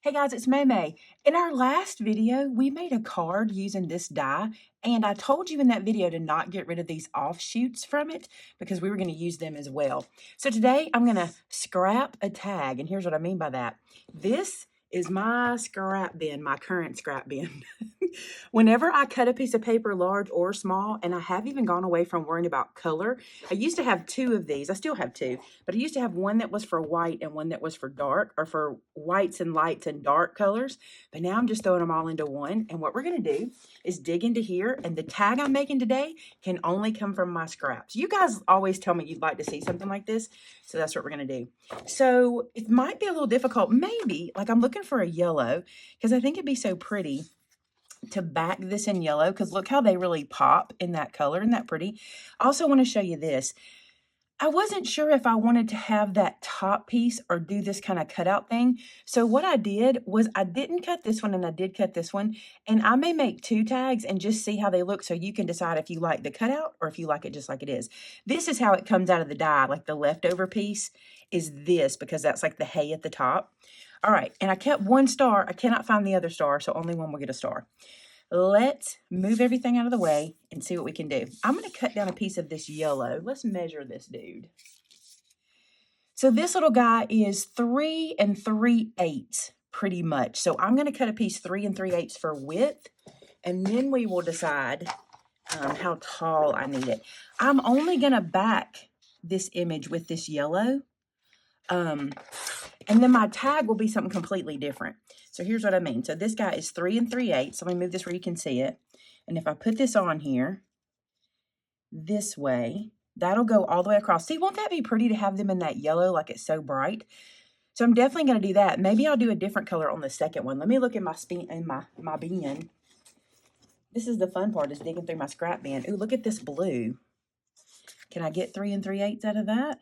Hey guys, it's Maymay. In our last video, we made a card using this die, and I told you in that video to not get rid of these offshoots from it because we were going to use them as well. So today I'm going to scrap a tag, and here's what I mean by that. This is my scrap bin, my current scrap bin. Whenever I cut a piece of paper, large or small, and I have even gone away from worrying about color. I used to have two of these. I still have two, but I used to have one that was for white and one that was for dark, or for whites and lights and dark colors. But now I'm just throwing them all into one. And what we're going to do is dig into here, and the tag I'm making today can only come from my scraps. You guys always tell me you'd like to see something like this, so that's what we're going to do. So it might be a little difficult, maybe, like I'm looking for a yellow, because I think it'd be so pretty to back this in yellow, because look how they really pop in that color. Isn't that pretty? I also want to show you this. I wasn't sure if I wanted to have that top piece or do this kind of cutout thing. So what I did was I didn't cut this one and I did cut this one. And I may make two tags and just see how they look, so you can decide if you like the cutout or if you like it just like it is. This is how it comes out of the die. Like the leftover piece is this, because that's like the hay at the top. All right, and I kept one star. I cannot find the other star, so only one will get a star. Let's move everything out of the way and see what we can do. I'm going to cut down a piece of this yellow. Let's measure this dude. So this little guy is 3 3/8 pretty much. So I'm going to cut a piece 3 3/8 for width, and then we will decide how tall I need it. I'm only going to back this image with this yellow. And then my tag will be something completely different. So here's what I mean. So this guy is 3 3/8. So let me move this where you can see it. And if I put this on here, this way, that'll go all the way across. See, won't that be pretty to have them in that yellow, like it's so bright? So I'm definitely going to do that. Maybe I'll do a different color on the second one. Let me look at my bin. This is the fun part, is digging through my scrap bin. Ooh, look at this blue. Can I get 3 3/8 out of that?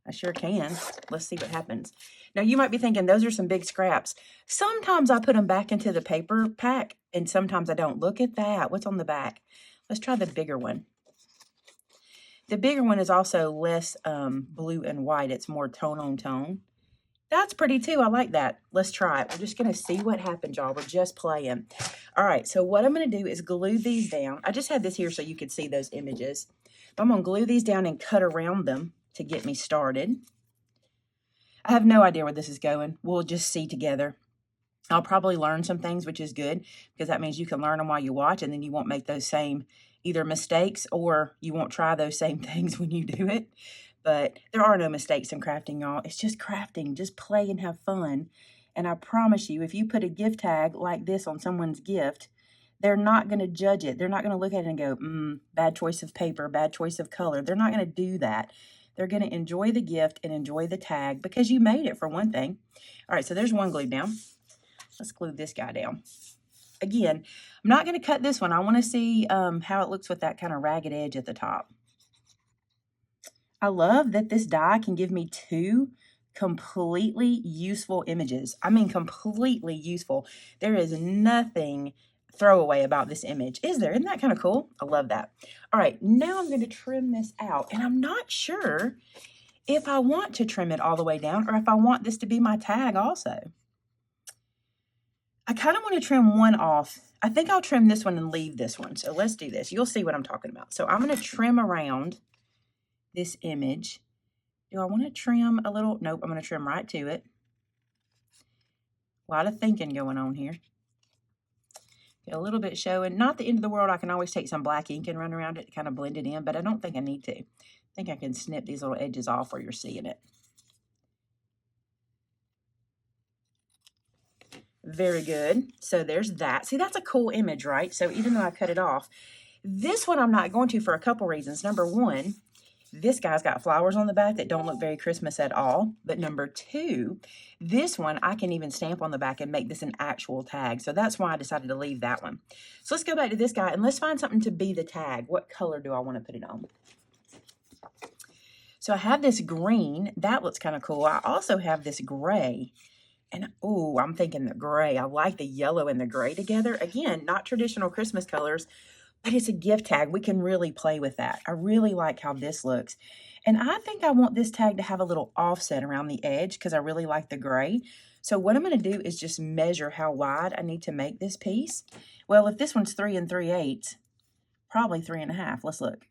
I sure can. Let's see what happens. Now, you might be thinking, those are some big scraps. Sometimes I put them back into the paper pack, and sometimes I don't. Look at that. What's on the back? Let's try the bigger one. The bigger one is also less blue and white. It's more tone on tone. That's pretty too. I like that. Let's try it. We're just going to see what happens, y'all. We're just playing. All right, so what I'm going to do is glue these down. I just had this here so you could see those images. But I'm going to glue these down and cut around them to get me started. I have no idea where this is going. We'll just see together. I'll probably learn some things, which is good, because that means you can learn them while you watch, and then you won't make those same either mistakes, or you won't try those same things when you do it. But there are no mistakes in crafting, y'all. It's just crafting. Just play and have fun. And I promise you, if you put a gift tag like this on someone's gift, they're not going to judge it. They're not going to look at it and go, bad choice of paper, bad choice of color. They're not going to do that. They're going to enjoy the gift and enjoy the tag because you made it, for one thing. All right, so there's one glued down. Let's glue this guy down. Again, I'm not going to cut this one. I want to see how it looks with that kind of ragged edge at the top. I love that this die can give me two completely useful images. I mean, completely useful. There is nothing throwaway about this image, is there? Isn't that kind of cool? I love that. All right, now I'm going to trim this out, and I'm not sure if I want to trim it all the way down or if I want this to be my tag also. I kind of want to trim one off. I think I'll trim this one and leave this one. So let's do this. You'll see what I'm talking about. So I'm going to trim around this image. Do I want to trim a little? Nope, I'm going to trim right to it. A lot of thinking going on here. Get a little bit showing. Not the end of the world. I can always take some black ink and run around it to kind of blend it in, but I don't think I need to. I think I can snip these little edges off where you're seeing it. Very good. So there's that. See, that's a cool image, right? So even though I cut it off, this one I'm not going to for a couple reasons. Number one, this guy's got flowers on the back that don't look very Christmas at all. But number two, this one I can even stamp on the back and make this an actual tag. So that's why I decided to leave that one. So let's go back to this guy and let's find something to be the tag. What color do I want to put it on? So I have this green. That looks kind of cool. I also have this gray. And, oh, I'm thinking the gray. I like the yellow and the gray together. Again, not traditional Christmas colors, but it's a gift tag. We can really play with that. I really like how this looks. And I think I want this tag to have a little offset around the edge because I really like the gray. So what I'm going to do is just measure how wide I need to make this piece. Well, if this one's 3 3/8, probably 3 1/2. Let's look.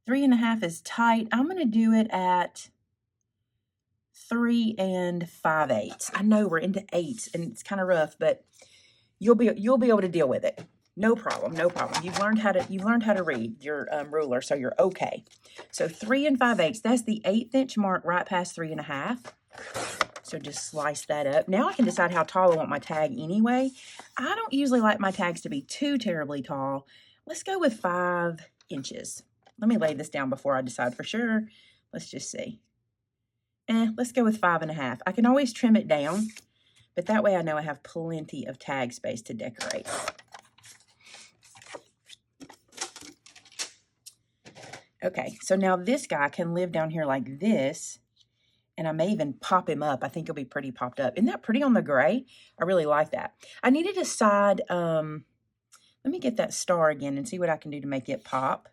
3 1/2 is tight. I'm going to do it at 3 5/8. I know we're into 8s and it's kind of rough, but you'll be able to deal with it. No problem, no problem. You've learned how to read your ruler, so you're okay. So 3 5/8. That's the 1/8 inch mark right past 3 1/2. So just slice that up. Now I can decide how tall I want my tag anyway. I don't usually like my tags to be too terribly tall. Let's go with 5 inches. Let me lay this down before I decide for sure. Let's just see. Let's go with 5 1/2. I can always trim it down, but that way I know I have plenty of tag space to decorate. Okay, so now this guy can live down here like this, and I may even pop him up. I think he'll be pretty popped up. Isn't that pretty on the gray? I really like that. I need to decide, let me get that star again and see what I can do to make it pop.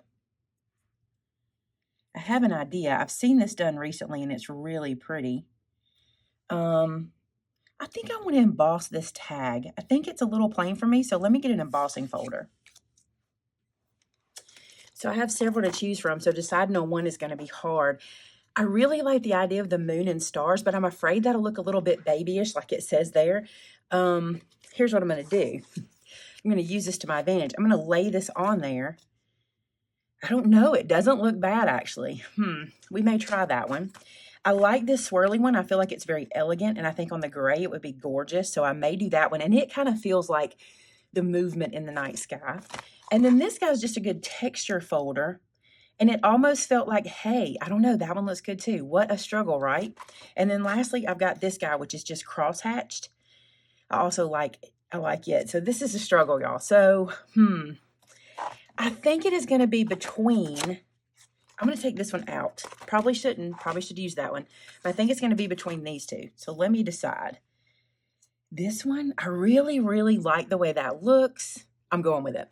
I have an idea. I've seen this done recently, and it's really pretty. I think I want to emboss this tag. I think it's a little plain for me, so let me get an embossing folder. So I have several to choose from, so deciding on one is going to be hard. I really like the idea of the moon and stars, but I'm afraid that'll look a little bit babyish, like it says there. Here's what I'm going to do. I'm going to use this to my advantage. I'm going to lay this on there. I don't know. It doesn't look bad, actually. We may try that one. I like this swirly one. I feel like it's very elegant, and I think on the gray it would be gorgeous, so I may do that one. And it kind of feels like the movement in the night sky. And then this guy's just a good texture folder, and it almost felt like, hey, I don't know, that one looks good too. What a struggle, right? And then lastly, I've got this guy, which is just cross-hatched. I like it. So this is a struggle, y'all. So, I think it is going to be between, I'm going to take this one out. Probably should use that one. But I think it's going to be between these two. So let me decide. This one, I really, really like the way that looks. I'm going with it.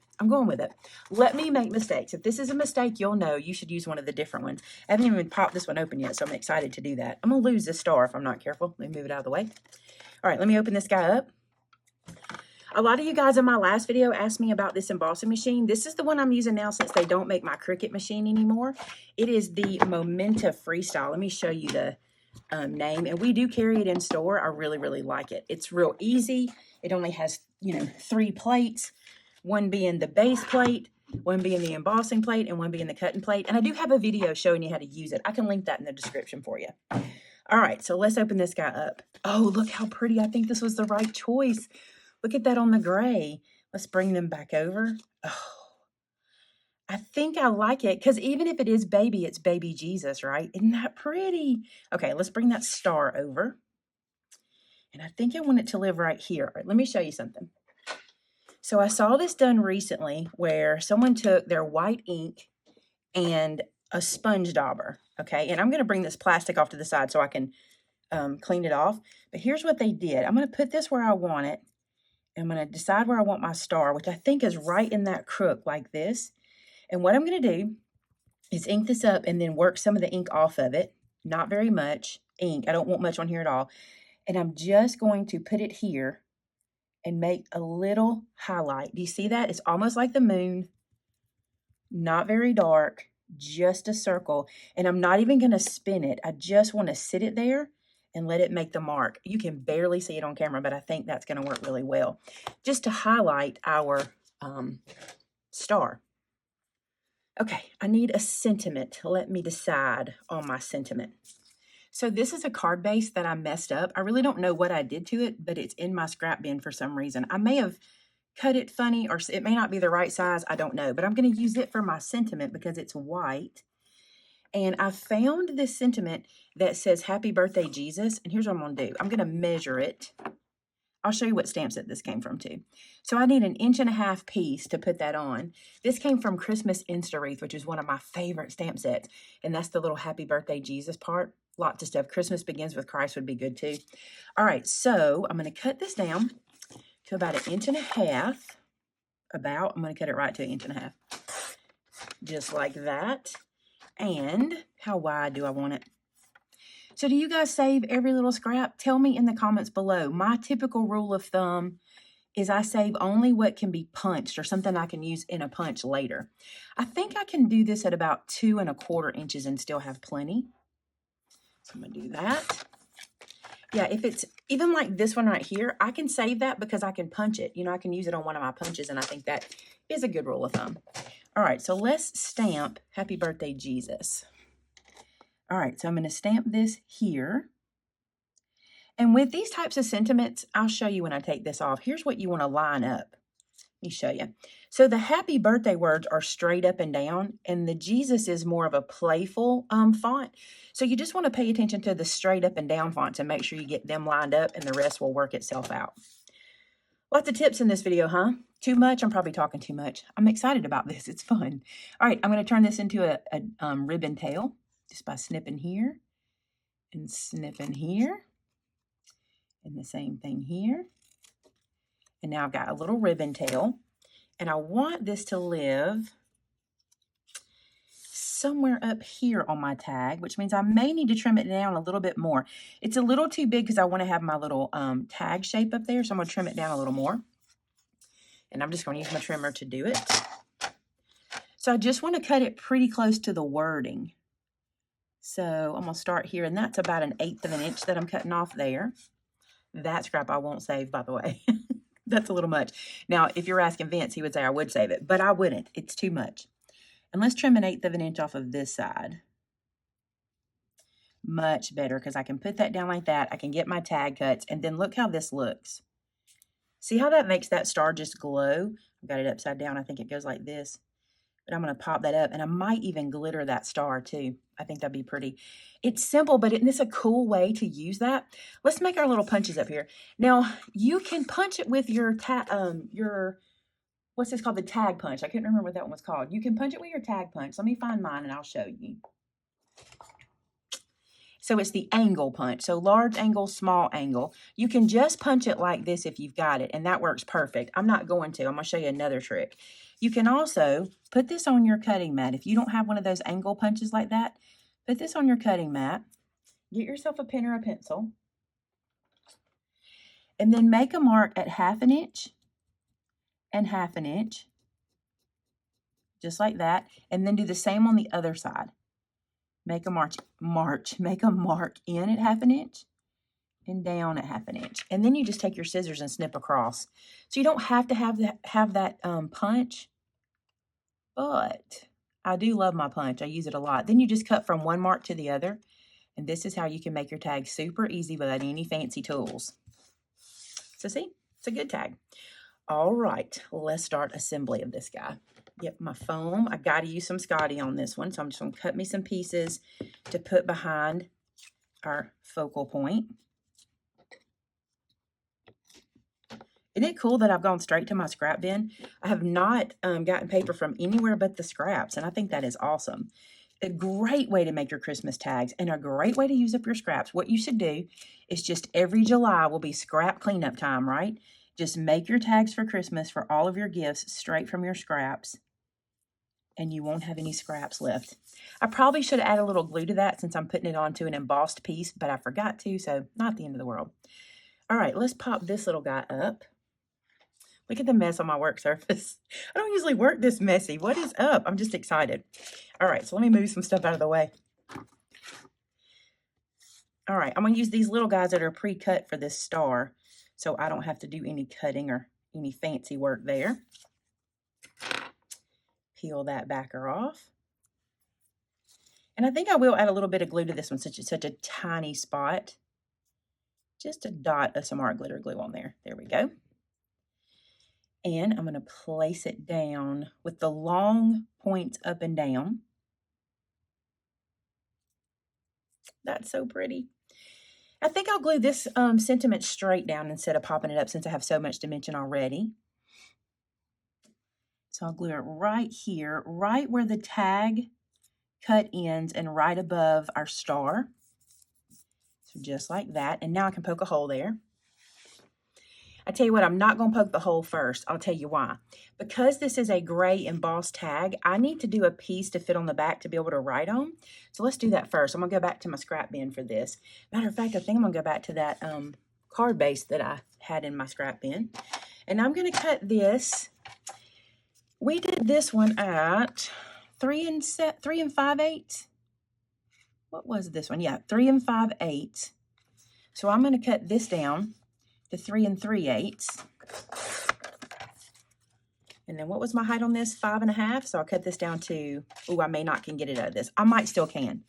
Let me make mistakes. If this is a mistake, you'll know you should use one of the different ones. I haven't even popped this one open yet, so I'm excited to do that. I'm going to lose this star if I'm not careful. Let me move it out of the way. All right, let me open this guy up. A lot of you guys in my last video asked me about this embossing machine. This is the one I'm using now since they don't make my Cricut machine anymore. It is the Momenta Freestyle. Let me show you the name. And we do carry it in store. I really, really like it. It's real easy. It only has, 3 plates. One being the base plate, one being the embossing plate, and one being the cutting plate. And I do have a video showing you how to use it. I can link that in the description for you. All right, so let's open this guy up. Oh, look how pretty. I think this was the right choice. Look at that on the gray. Let's bring them back over. Oh, I think I like it because even if it is baby, it's baby Jesus, right? Isn't that pretty? Okay, let's bring that star over. And I think I want it to live right here. All right, let me show you something. So I saw this done recently where someone took their white ink and a sponge dauber, okay? And I'm going to bring this plastic off to the side so I can clean it off. But here's what they did. I'm going to put this where I want it. I'm going to decide where I want my star, which I think is right in that crook like this. And what I'm going to do is ink this up and then work some of the ink off of it. Not very much ink. I don't want much on here at all. And I'm just going to put it here and make a little highlight. Do you see that? It's almost like the moon. Not very dark. Just a circle. And I'm not even going to spin it. I just want to sit it there and let it make the mark. You can barely see it on camera, but I think that's going to work really well. Just to highlight our star. Okay, I need a sentiment. Let me decide on my sentiment. So this is a card base that I messed up. I really don't know what I did to it, but it's in my scrap bin for some reason. I may have cut it funny, or it may not be the right size. I don't know, but I'm going to use it for my sentiment because it's white. And I found this sentiment that says, Happy Birthday, Jesus. And here's what I'm going to do. I'm going to measure it. I'll show you what stamp set this came from too. So I need an 1.5 inch piece to put that on. This came from Christmas Insta Wreath, which is one of my favorite stamp sets. And that's the little Happy Birthday, Jesus part. Lots of stuff. Christmas Begins with Christ would be good too. All right, so I'm going to cut this down to about 1.5 inches. about. I'm going to cut it right to 1.5 inches. Just like that. And how wide do I want it? So do you guys save every little scrap? Tell me in the comments below. My typical rule of thumb is I save only what can be punched or something I can use in a punch later. I think I can do this at about 2¼ inches and still have plenty. So I'm going to do that. Yeah, if it's even like this one right here, I can save that because I can punch it. You know, I can use it on one of my punches, and I think that is a good rule of thumb. All right, so let's stamp Happy Birthday, Jesus. All right, so I'm going to stamp this here. And with these types of sentiments, I'll show you when I take this off. Here's what you want to line up. Let me show you. So the happy birthday words are straight up and down, and the Jesus is more of a playful font. So you just want to pay attention to the straight up and down fonts and make sure you get them lined up, and the rest will work itself out. Lots of tips in this video, huh? Too much? I'm probably talking too much. I'm excited about this. It's fun. All right, I'm going to turn this into a ribbon tail just by snipping here and snipping here. And the same thing here. And now I've got a little ribbon tail. And I want this to live somewhere up here on my tag, which means I may need to trim it down a little bit more. It's a little too big because I want to have my little tag shape up there. So I'm going to trim it down a little more. And I'm just going to use my trimmer to do it. So I just want to cut it pretty close to the wording. So I'm going to start here. And that's about 1/8 of an inch that I'm cutting off there. That scrap I won't save, by the way. That's a little much. Now, if you're asking Vince, he would say I would save it, but I wouldn't. It's too much. And let's trim 1/8 of an inch off of this side. Much better, because I can put that down like that. I can get my tag cuts, and then look how this looks. See how that makes that star just glow? I've got it upside down. I think it goes like this. But I'm going to pop that up, and I might even glitter that star too. I think that'd be pretty. It's simple, but isn't this a cool way to use that? Let's make our little punches up here. Now, you can punch it with your what's this called? The tag punch. I couldn't remember what that one was called. You can punch it with your tag punch. Let me find mine, and I'll show you. So it's the angle punch. So large angle, small angle. You can just punch it like this if you've got it, and that works perfect. I'm not going to. I'm going to show you another trick. You can also put this on your cutting mat. If you don't have one of those angle punches like that, put this on your cutting mat. Get yourself a pen or a pencil. And then make a mark at 1/2 inch and 1/2 inch. Just like that. And then do the same on the other side. Make a mark in at 1/2 inch and down at 1/2 inch. And then you just take your scissors and snip across. So you don't have to have that punch, but I do love my punch. I use it a lot. Then you just cut from one mark to the other. And this is how you can make your tag super easy without any fancy tools. So see, it's a good tag. All right, let's start assembly of this guy. Get my foam. I got to use some Scotty on this one. So I'm just going to cut me some pieces to put behind our focal point. Isn't it cool that I've gone straight to my scrap bin? I have not gotten paper from anywhere but the scraps, and I think that is awesome. A great way to make your Christmas tags and a great way to use up your scraps. What you should do is just every July will be scrap cleanup time, right? Just make your tags for Christmas for all of your gifts straight from your scraps, and you won't have any scraps left. I probably should add a little glue to that since I'm putting it onto an embossed piece, but I forgot to, so not the end of the world. All right, let's pop this little guy up. Look at the mess on my work surface. I don't usually work this messy. What is up? I'm just excited. All right, so let me move some stuff out of the way. All right, I'm going to use these little guys that are pre-cut for this star, so I don't have to do any cutting or any fancy work there. Peel that backer off. And I think I will add a little bit of glue to this one, since it's such a tiny spot. Just a dot of some art glitter glue on there. There we go. And I'm going to place it down with the long points up and down. That's so pretty. I think I'll glue this sentiment straight down instead of popping it up, since I have so much dimension already. So I'll glue it right here, right where the tag cut ends and right above our star. So just like that. And now I can poke a hole there. I tell you what, I'm not going to poke the hole first. I'll tell you why. Because this is a gray embossed tag, I need to do a piece to fit on the back to be able to write on. So let's do that first. I'm going to go back to my scrap bin for this. Matter of fact, I think I'm going to go back to that card base that I had in my scrap bin. And I'm going to cut this. We did this one at 3 5/8. What was this one? Yeah, 3 5/8. So I'm going to cut this down to 3 3/8. And then what was my height on this? 5 1/2. So I'll cut this down to, oh, I may not can get it out of this. I might still can.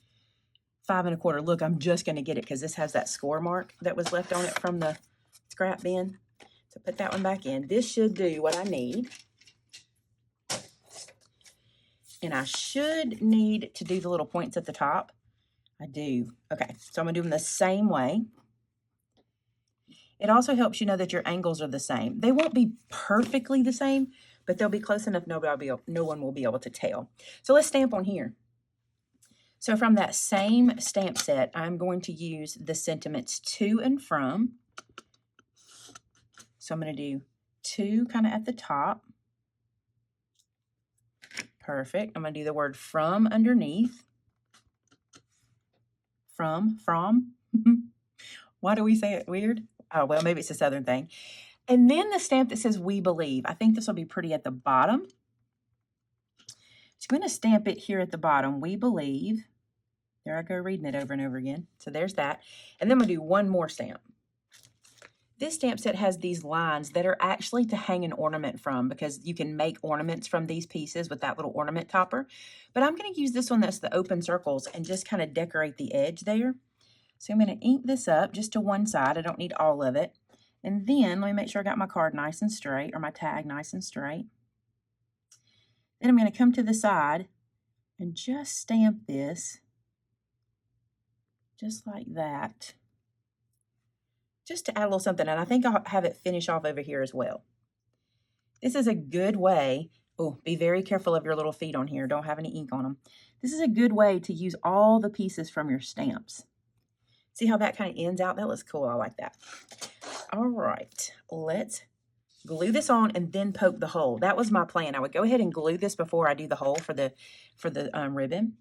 5 1/4. Look, I'm just going to get it because this has that score mark that was left on it from the scrap bin. So put that one back in. This should do what I need. And I should need to do the little points at the top. I do. Okay, so I'm going to do them the same way. It also helps you know that your angles are the same. They won't be perfectly the same, but they'll be close enough no one will be able to tell. So let's stamp on here. So from that same stamp set, I'm going to use the sentiments to and from. So I'm going to do 2 kind of at the top. Perfect. I'm going to do the word from underneath. From. Why do we say it weird? Oh, well, maybe it's a Southern thing. And then the stamp that says we believe. I think this will be pretty at the bottom. So I'm going to stamp it here at the bottom. We believe. There I go reading it over and over again. So there's that. And then I'm going to do one more stamp. This stamp set has these lines that are actually to hang an ornament from because you can make ornaments from these pieces with that little ornament topper. But I'm going to use this one that's the open circles and just kind of decorate the edge there. So I'm going to ink this up just to one side. I don't need all of it. And then let me make sure I got my card nice and straight or my tag nice and straight. Then I'm going to come to the side and just stamp this just like that. Just to add a little something, and I think I'll have it finish off over here as well. This is a good way, oh, be very careful of your little feet on here, don't have any ink on them. This is a good way to use all the pieces from your stamps. See how that kind of ends out? That looks cool, I like that. All right, let's glue this on and then poke the hole. That was my plan. I would go ahead and glue this before I do the hole for the ribbon.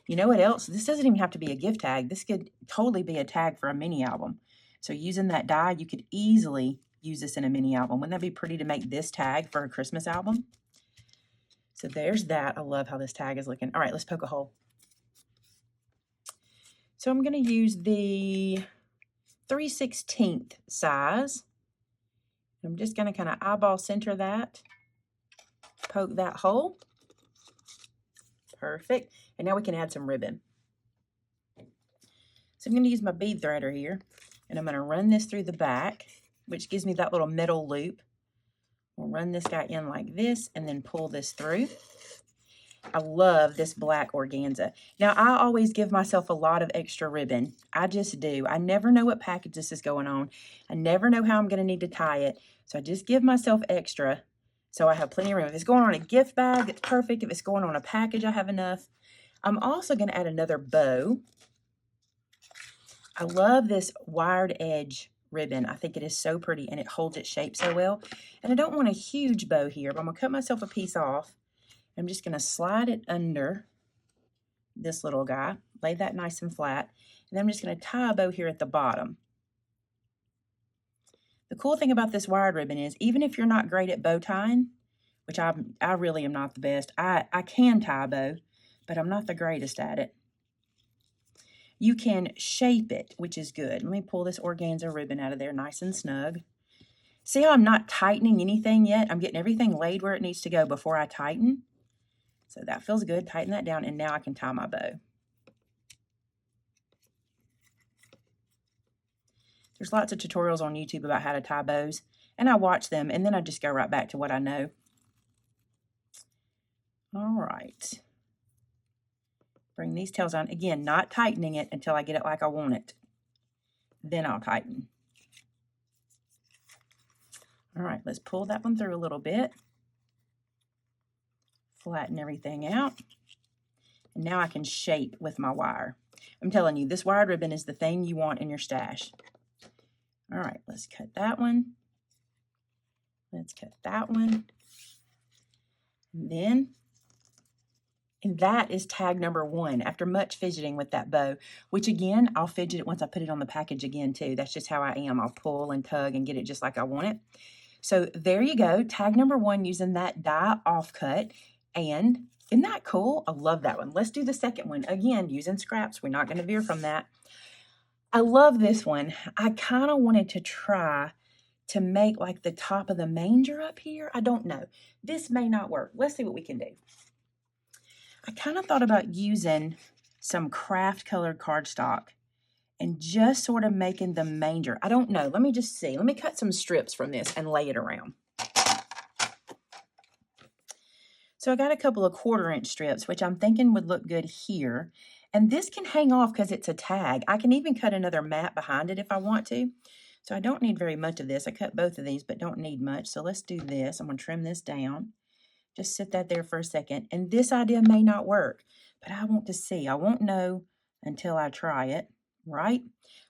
You know what else? This doesn't even have to be a gift tag. This could totally be a tag for a mini album. So using that die, you could easily use this in a mini album. Wouldn't that be pretty to make this tag for a Christmas album? So there's that. I love how this tag is looking. All right, let's poke a hole. So I'm going to use the 3/16 size. I'm just going to kind of eyeball center that, poke that hole. Perfect. And now we can add some ribbon. So I'm going to use my bead threader here, and I'm going to run this through the back, which gives me that little metal loop. We'll run this guy in like this and then pull this through. I love this black organza. Now, I always give myself a lot of extra ribbon. I just do. I never know what package this is going on. I never know how I'm going to need to tie it. So I just give myself extra so I have plenty of room. If it's going on a gift bag, it's perfect. If it's going on a package, I have enough. I'm also going to add another bow. I love this wired edge ribbon. I think it is so pretty and it holds its shape so well. And I don't want a huge bow here, but I'm going to cut myself a piece off. I'm just going to slide it under this little guy, lay that nice and flat, and then I'm just going to tie a bow here at the bottom. The cool thing about this wired ribbon is even if you're not great at bow tying, which I really am not the best, I can tie a bow, but I'm not the greatest at it. You can shape it, which is good. Let me pull this organza ribbon out of there nice and snug. See how I'm not tightening anything yet? I'm getting everything laid where it needs to go before I tighten. So that feels good. Tighten that down, and now I can tie my bow. There's lots of tutorials on YouTube about how to tie bows, and I watch them, and then I just go right back to what I know. All right. Bring these tails on. Again, not tightening it until I get it like I want it. Then I'll tighten. All right, let's pull that one through a little bit. Flatten everything out. And now I can shape with my wire. I'm telling you, this wired ribbon is the thing you want in your stash. All right, let's cut that one. Let's cut that one. And that is tag number 1 after much fidgeting with that bow, which again, I'll fidget it once I put it on the package again too. That's just how I am. I'll pull and tug and get it just like I want it. So there you go, tag number 1 using that die offcut. And isn't that cool? I love that one. Let's do the second one. Again, using scraps. We're not going to veer from that. I love this one. I kind of wanted to try to make like the top of the manger up here. I don't know. This may not work. Let's see what we can do. I kind of thought about using some craft colored cardstock and just sort of making the manger. I don't know. Let me just see. Let me cut some strips from this and lay it around. So I got a couple of 1/4-inch strips, which I'm thinking would look good here. And this can hang off because it's a tag. I can even cut another mat behind it if I want to. So I don't need very much of this. I cut both of these, but don't need much. So let's do this. I'm going to trim this down. Just sit that there for a second. And this idea may not work, but I want to see. I won't know until I try it, right?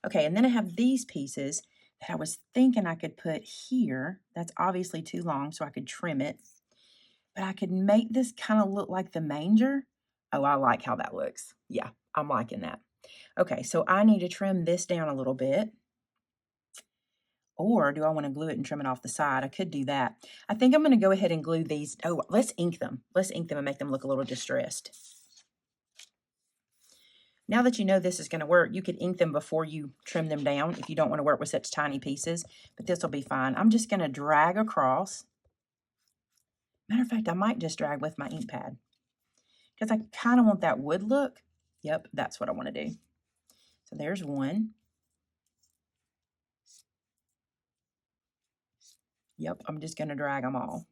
Okay, and then I have these pieces that I was thinking I could put here. That's obviously too long, so I could trim it. But I could make this kind of look like the manger. Oh, I like how that looks. Yeah, I'm liking that. Okay, so I need to trim this down a little bit. Or do I want to glue it and trim it off the side? I could do that. I think I'm going to go ahead and glue these. Oh, let's ink them. Let's ink them and make them look a little distressed. Now that you know this is going to work, you could ink them before you trim them down if you don't want to work with such tiny pieces. But this will be fine. I'm just going to drag across. Matter of fact, I might just drag with my ink pad because I kind of want that wood look. Yep, that's what I want to do. So there's one. Yep, I'm just going to drag them all.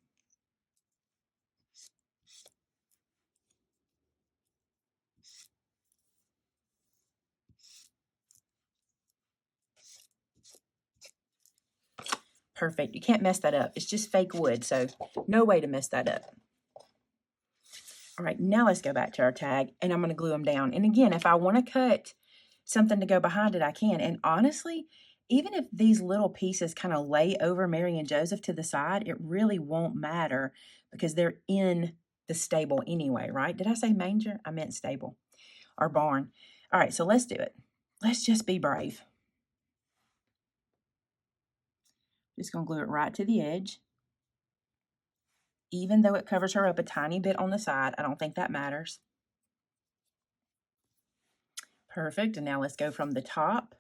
Perfect. You can't mess that up. It's just fake wood, so no way to mess that up. All right, now let's go back to our tag, and I'm going to glue them down. And again, if I want to cut something to go behind it, I can. And honestly, even if these little pieces kind of lay over Mary and Joseph to the side, it really won't matter because they're in the stable anyway, right? Did I say manger? I meant stable or barn. All right, so let's do it. Let's just be brave. Just going to glue it right to the edge. Even though it covers her up a tiny bit on the side, I don't think that matters. Perfect. And now let's go from the top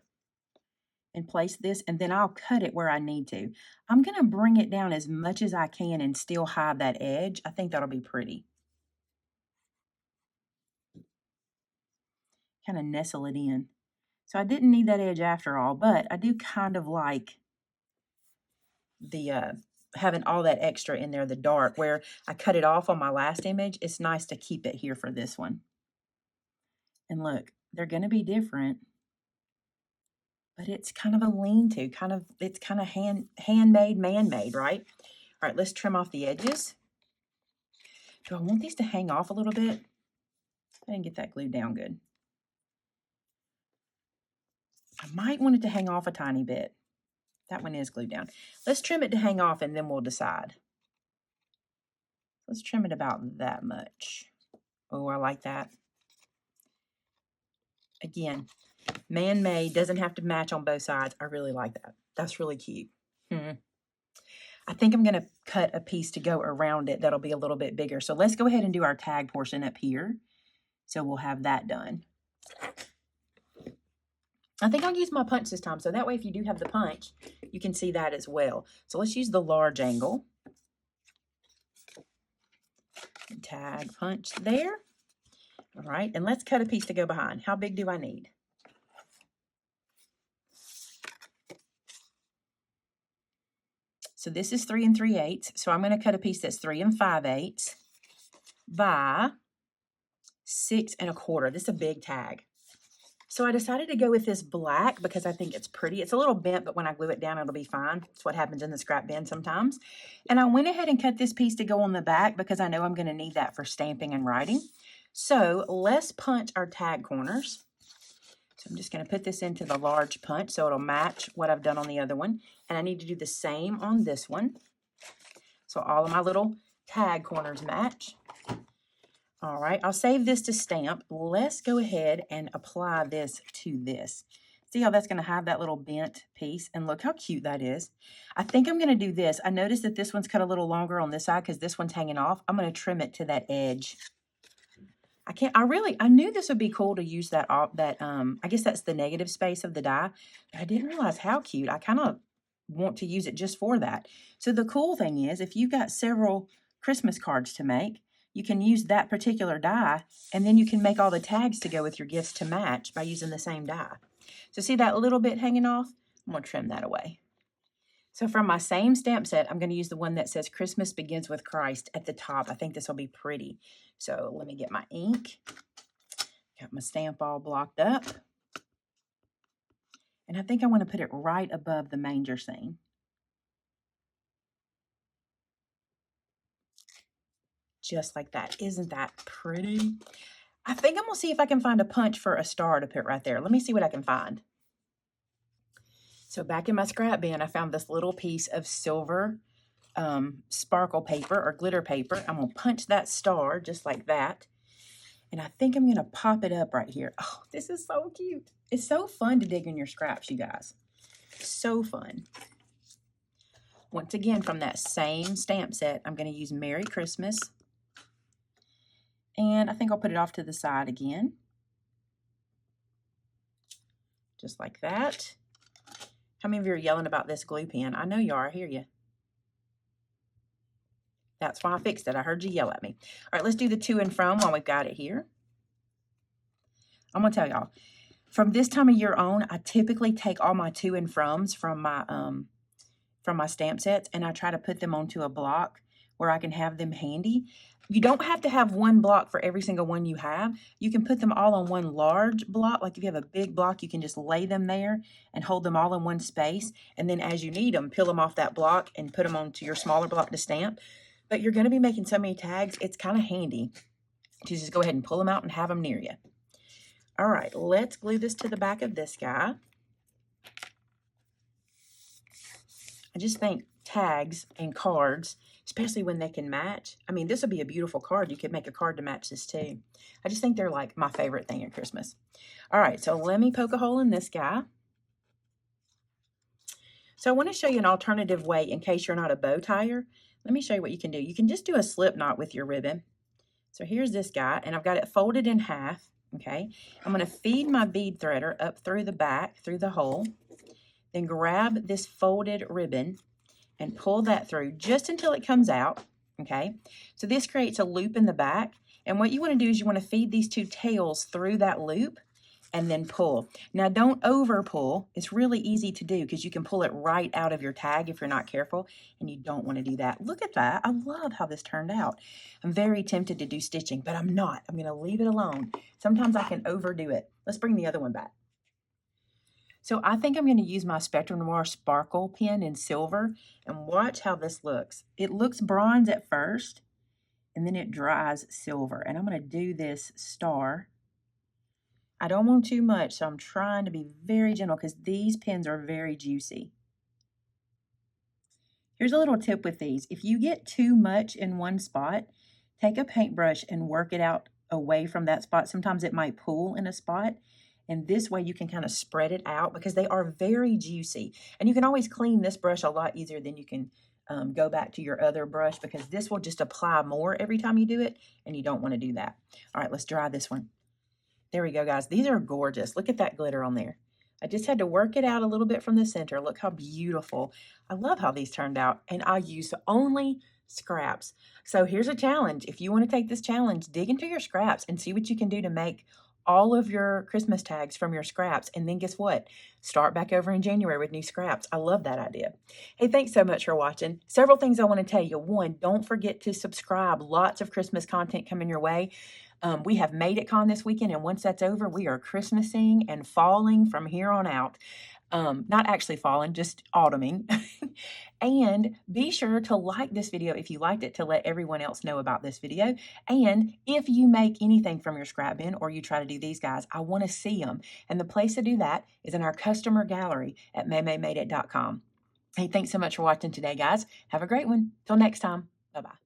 and place this, and then I'll cut it where I need to. I'm going to bring it down as much as I can and still hide that edge. I think that'll be pretty. Kind of nestle it in. So I didn't need that edge after all, but I do kind of like the having all that extra in there, the dark, where I cut it off on my last image. It's nice to keep it here for this one. And look, they're going to be different, but it's kind of a lean-to, it's kind of handmade, man-made, right? All right, let's trim off the edges. Do I want these to hang off a little bit? I didn't get that glued down good. I might want it to hang off a tiny bit. That one is glued down. Let's trim it to hang off and then we'll decide. Let's trim it about that much. Oh, I like that. Again, man-made, doesn't have to match on both sides. I really like that. That's really cute. I think I'm going to cut a piece to go around it that'll be a little bit bigger. So let's go ahead and do our tag portion up here. So we'll have that done. I think I'll use my punch this time. So that way, if you do have the punch, you can see that as well. So let's use the large angle. Tag punch there. All right. And let's cut a piece to go behind. How big do I need? So this is 3 3/8. So I'm going to cut a piece that's 3 5/8 by 6 1/4. This is a big tag. So I decided to go with this black because I think it's pretty. It's a little bent, but when I glue it down, it'll be fine. It's what happens in the scrap bin sometimes. And I went ahead and cut this piece to go on the back because I know I'm going to need that for stamping and writing. So let's punch our tag corners. So I'm just going to put this into the large punch so it'll match what I've done on the other one. And I need to do the same on this one. So all of my little tag corners match. All right, I'll save this to stamp. Let's go ahead and apply this to this. See how that's going to have that little bent piece? And look how cute that is. I think I'm going to do this. I noticed that this one's cut a little longer on this side because this one's hanging off. I'm going to trim it to that edge. I knew this would be cool to use that, I guess that's the negative space of the die, but I didn't realize how cute. I kind of want to use it just for that. So the cool thing is, if you've got several Christmas cards to make, you can use that particular die, and then you can make all the tags to go with your gifts to match by using the same die. So see that little bit hanging off? I'm going to trim that away. So from my same stamp set, I'm going to use the one that says Christmas Begins with Christ at the top. I think this will be pretty. So let me get my ink. Got my stamp all blocked up. And I think I want to put it right above the manger scene. Just like that. Isn't that pretty? I think I'm going to see if I can find a punch for a star to put right there. Let me see what I can find. So back in my scrap bin, I found this little piece of silver sparkle paper or glitter paper. I'm going to punch that star just like that. And I think I'm going to pop it up right here. Oh, this is so cute. It's so fun to dig in your scraps, you guys. So fun. Once again, from that same stamp set, I'm going to use Merry Christmas. And I think I'll put it off to the side again. Just like that. How many of you are yelling about this glue pen? I know you are. I hear you. That's why I fixed it. I heard you yell at me. All right, let's do the to and from while we've got it here. I'm going to tell y'all, from this time of year on, I typically take all my to and froms from my stamp sets, and I try to put them onto a block where I can have them handy. You don't have to have one block for every single one you have. You can put them all on one large block. Like if you have a big block, you can just lay them there and hold them all in one space. And then as you need them, peel them off that block and put them onto your smaller block to stamp. But you're going to be making so many tags, it's kind of handy to just go ahead and pull them out and have them near you. All right, let's glue this to the back of this guy. I just think tags and cards, especially when they can match. I mean, this would be a beautiful card. You could make a card to match this too. I just think they're like my favorite thing at Christmas. All right, so let me poke a hole in this guy. So I want to show you an alternative way in case you're not a bow tire. Let me show you what you can do. You can just do a slip knot with your ribbon. So here's this guy, and I've got it folded in half, okay? I'm going to feed my bead threader up through the back, through the hole, then grab this folded ribbon and pull that through just until it comes out, okay? So this creates a loop in the back, and what you want to do is you want to feed these two tails through that loop and then pull. Now, don't over pull. It's really easy to do because you can pull it right out of your tag if you're not careful, and you don't want to do that. Look at that. I love how this turned out. I'm very tempted to do stitching, but I'm not. I'm going to leave it alone. Sometimes I can overdo it. Let's bring the other one back. So I think I'm going to use my Spectrum Noir Sparkle pen in silver and watch how this looks. It looks bronze at first, and then it dries silver. And I'm going to do this star. I don't want too much, so I'm trying to be very gentle because these pens are very juicy. Here's a little tip with these. If you get too much in one spot, take a paintbrush and work it out away from that spot. Sometimes it might pool in a spot, and this way you can kind of spread it out because they are very juicy. And you can always clean this brush a lot easier than you can go back to your other brush because this will just apply more every time you do it, and you don't want to do that. All right, let's dry this one. There we go, guys. These are gorgeous. Look at that glitter on there. I just had to work it out a little bit from the center. Look how beautiful. I love how these turned out, and I used only scraps. So here's a challenge. If you want to take this challenge, dig into your scraps and see what you can do to make all of your Christmas tags from your scraps. And then guess what? Start back over in January with new scraps. I love that idea. Hey, thanks so much for watching. Several things I want to tell you. One, don't forget to subscribe. Lots of Christmas content coming your way. We have Made It Con this weekend, and once that's over, we are Christmasing and falling from here on out. not actually falling, just autumning. And be sure to like this video if you liked it, to let everyone else know about this video. And if you make anything from your scrap bin or you try to do these guys, I want to see them. And the place to do that is in our customer gallery at maymaymadeit.com. Hey, thanks so much for watching today, guys. Have a great one. Till next time. Bye-bye.